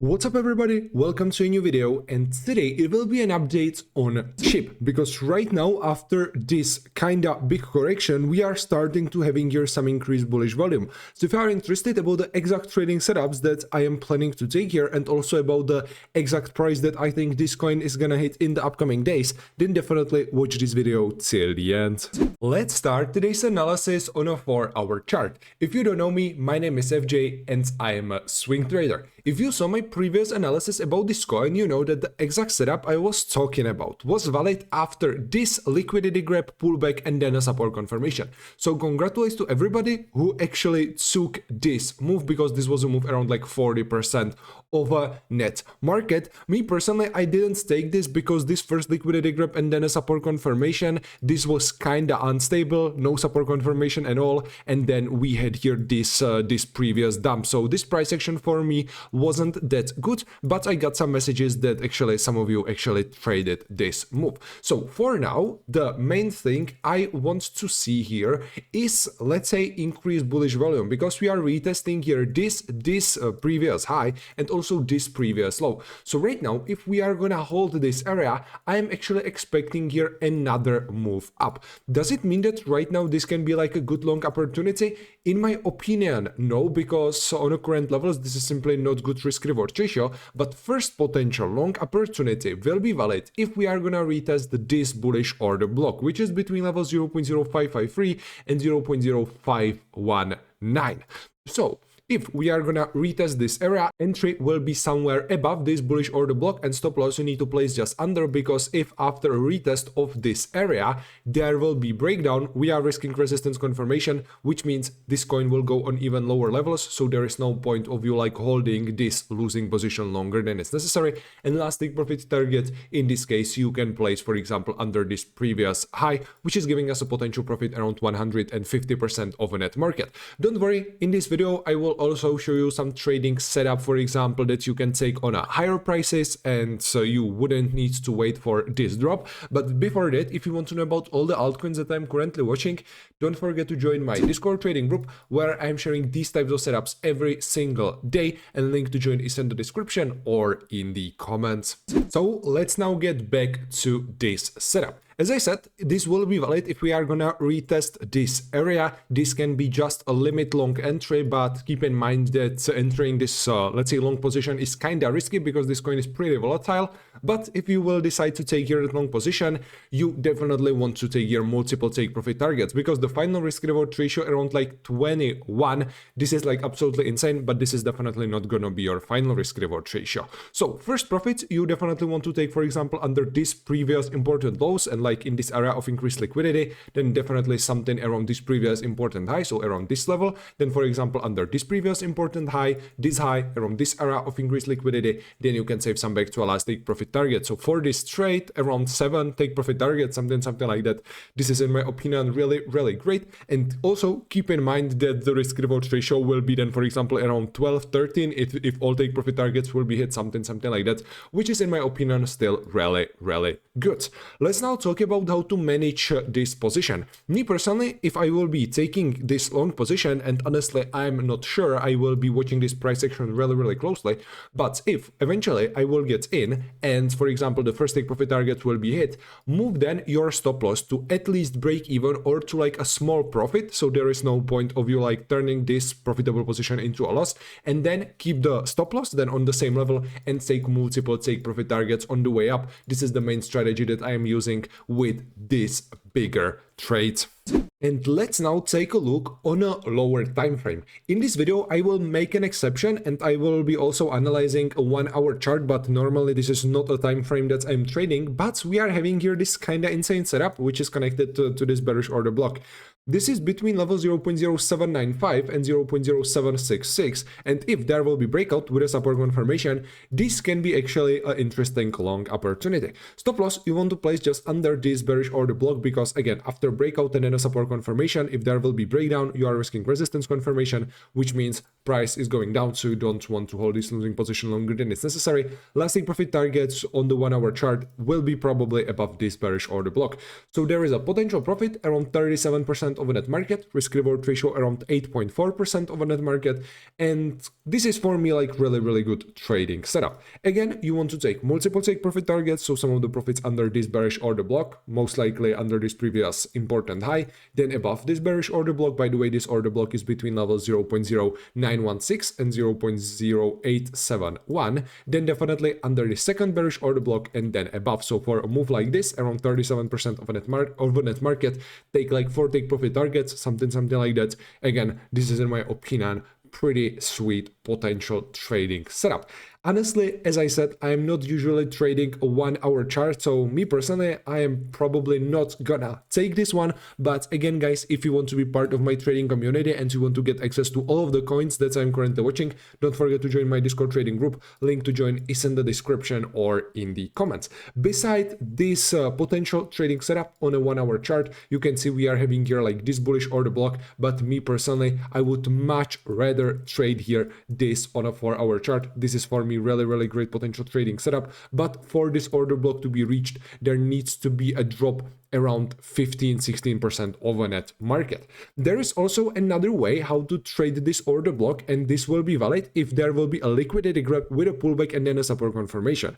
What's up everybody, welcome to a new video, and today it will be an update on chip, because right now after this kinda big correction we are starting to having here some increased bullish volume. So if you are interested about the exact trading setups that I am planning to take here and also about the exact price that I think this coin is gonna hit in the upcoming days, then definitely watch this video till the end. Let's start today's analysis on a 4-hour chart. If you don't know me, my name is FJ and I am a swing trader. If you saw my previous analysis about this coin, you know that the exact setup I was talking about was valid after this liquidity grab, pullback and then a support confirmation. So congratulations to everybody who actually took this move, because this was a move around like 40% of a net market. Me personally, I didn't take this because this first liquidity grab and then a support confirmation, this was kinda unstable, no support confirmation at all, and then we had here this previous dump. So this price action for me wasn't that good, but I got some messages that actually some of you actually traded this move. So for now, the main thing I want to see here is, let's say, increased bullish volume, because we are retesting here this previous high and also this previous low. So right now, if we are gonna hold this area, I am actually expecting here another move up. Does it mean that right now this can be like a good long opportunity? In my opinion, no, because on the current levels this is simply not good risk reward ratio. But first potential long opportunity will be valid if we are gonna retest this bullish order block, which is between levels 0.0553 and 0.0519. So if we are gonna retest this area, entry will be somewhere above this bullish order block, and stop loss you need to place just under, because if after a retest of this area there will be breakdown, we are risking resistance confirmation, which means this coin will go on even lower levels. So there is no point of you like holding this losing position longer than it's necessary. And last take profit target, in this case you can place, for example, under this previous high, which is giving us a potential profit around 150% of a net market. Don't worry, in this video I will also show you some trading setup, for example, that you can take on a higher prices, and so you wouldn't need to wait for this drop. But before that, if you want to know about all the altcoins that I'm currently watching, don't forget to join my Discord trading group, where I'm sharing these types of setups every single day, and link to join is in the description or in the comments. So let's now get back to this setup. As I said, this will be valid if we are gonna retest this area. This can be just a limit long entry, but keep in mind that entering this, let's say, long position is kinda risky, because this coin is pretty volatile. But if you will decide to take here a long position, you definitely want to take here multiple take profit targets, because the final risk reward ratio around like 21, this is like absolutely insane, but this is definitely not gonna be your final risk reward ratio. So first profit, you definitely want to take, for example, under this previous important lows, and like in this area of increased liquidity, then definitely something around this previous important high, so around this level. Then for example, under this previous important high, this high, around this area of increased liquidity, then you can save some back to a last take profit target. So for this trade, around 7 take profit target, something like that. This is in my opinion really great. And also keep in mind that the risk reward ratio will be then, for example, around 12-13 if all take profit targets will be hit, something like that, which is in my opinion still really good. Let's now talk about how to manage this position. Me personally, if I will be taking this long position, and honestly I'm not sure, I will be watching this price action really closely, but if eventually I will get in and, for example, the first take profit target will be hit, move then your stop loss to at least break even or to like a small profit, so there is no point of you like turning this profitable position into a loss, and then keep the stop loss then on the same level and take multiple take profit targets on the way up. This is the main strategy that I am using with this bigger trades. And let's now take a look on a lower time frame. In this video, I will make an exception and I will be also analyzing a 1-hour chart, but normally this is not a time frame that I'm trading, but we are having here this kinda insane setup, which is connected to this bearish order block. This is between level 0.0795 and 0.0766, and if there will be breakout with a support confirmation, this can be actually an interesting long opportunity. Stop loss you want to place just under this bearish order block, because again, after breakout and then a support confirmation, if there will be breakdown, you are risking resistance confirmation, which means price is going down, so you don't want to hold this losing position longer than it's necessary. Last take profit targets on the 1-hour chart will be probably above this bearish order block. So there is a potential profit around 37% 10% of a net market, risk reward ratio around 8.4% of a net market, and this is for me like really good trading setup. Again, you want to take multiple take profit targets, so some of the profits under this bearish order block, most likely under this previous important high, then above this bearish order block. By the way, this order block is between levels 0.0916 and 0.0871, then definitely under the second bearish order block and then above. So for a move like this, around 37% of a net market, take like 4 take profit targets, something like that. Again, this is in my opinion pretty sweet potential trading setup. Honestly, as I said, I am not usually trading a 1 hour chart, so me personally, I am probably not gonna take this one. But again, guys, if you want to be part of my trading community and you want to get access to all of the coins that I'm currently watching, don't forget to join my Discord trading group. Link to join is in the description or in the comments. Beside this potential trading setup on a 1 hour chart, you can see we are having here like this bullish order block, but me personally, I would much rather trade here this on a 4 hour chart. This is for me really great potential trading setup, but for this order block to be reached, there needs to be a drop around 15-16% of a net market. There is also another way how to trade this order block, and this will be valid if there will be a liquidity grab with a pullback and then a support confirmation.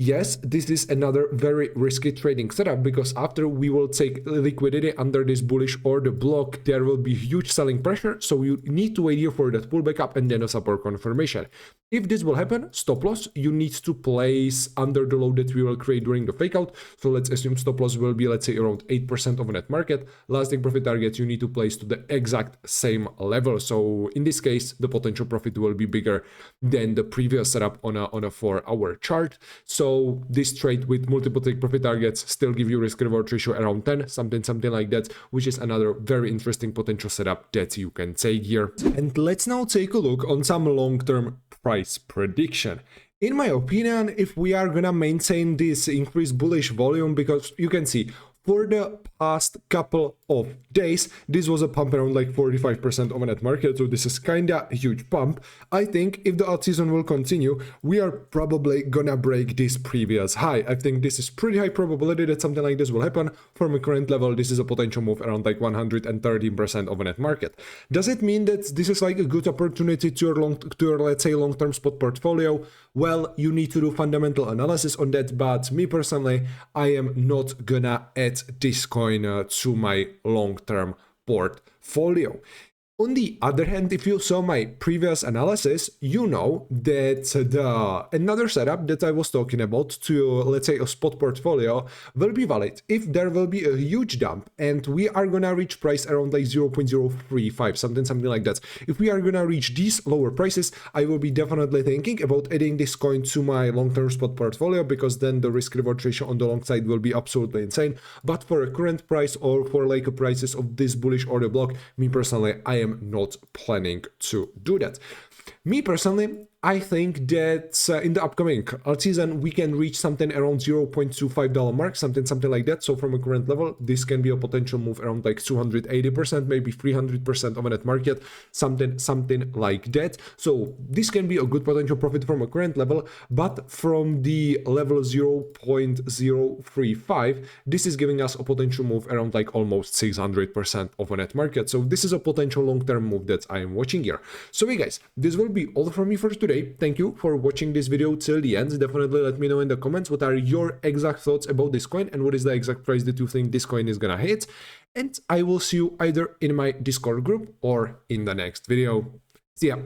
Yes, this is another very risky trading setup, because after we will take liquidity under this bullish order block, there will be huge selling pressure, so you need to wait here for that pullback up and then a support confirmation. If this will happen, stop loss you need to place under the low that we will create during the fake out. So let's assume stop loss will be, let's say, around 8% of a net market. Last take profit targets you need to place to the exact same level. So in this case, the potential profit will be bigger than the previous setup on a 4 hour chart. So this trade with multiple take profit targets still give you risk reward ratio around 10, something like that, which is another very interesting potential setup that you can take here. And let's now take a look on some long-term price prediction. In my opinion, if we are gonna maintain this increased bullish volume, because you can see for the past couple of days, this was a pump around like 45% of a net market, so this is kinda a huge pump. I think if the alt season will continue, we are probably gonna break this previous high. I think this is pretty high probability that something like this will happen. From a current level, this is a potential move around like 113% of a net market. Does it mean that this is like a good opportunity to your let's say long-term spot portfolio? Well, you need to do fundamental analysis on that, but me personally, I am not gonna add this coin to my long-term portfolio. On the other hand, if you saw my previous analysis, you know that another setup that I was talking about to, let's say, a spot portfolio will be valid if there will be a huge dump and we are gonna reach price around like 0.035, something like that. If we are gonna reach these lower prices, I will be definitely thinking about adding this coin to my long-term spot portfolio, because then the risk reward ratio on the long side will be absolutely insane. But for a current price or for like a prices of this bullish order block, me personally, I am not planning to do that. Me personally, I think that in the upcoming alt season, we can reach something around $0.25 mark, something like that. So from a current level, this can be a potential move around like 280%, maybe 300% of a net market, something like that. So this can be a good potential profit from a current level, but from the level 0.035, this is giving us a potential move around like almost 600% of a net market. So this is a potential long-term move that I am watching here. So hey guys, this will be all from me for today. Thank you for watching this video till the end. Definitely let me know in the comments what are your exact thoughts about this coin and what is the exact price that you think this coin is gonna hit. And I will see you either in my Discord group or in the next video. See ya.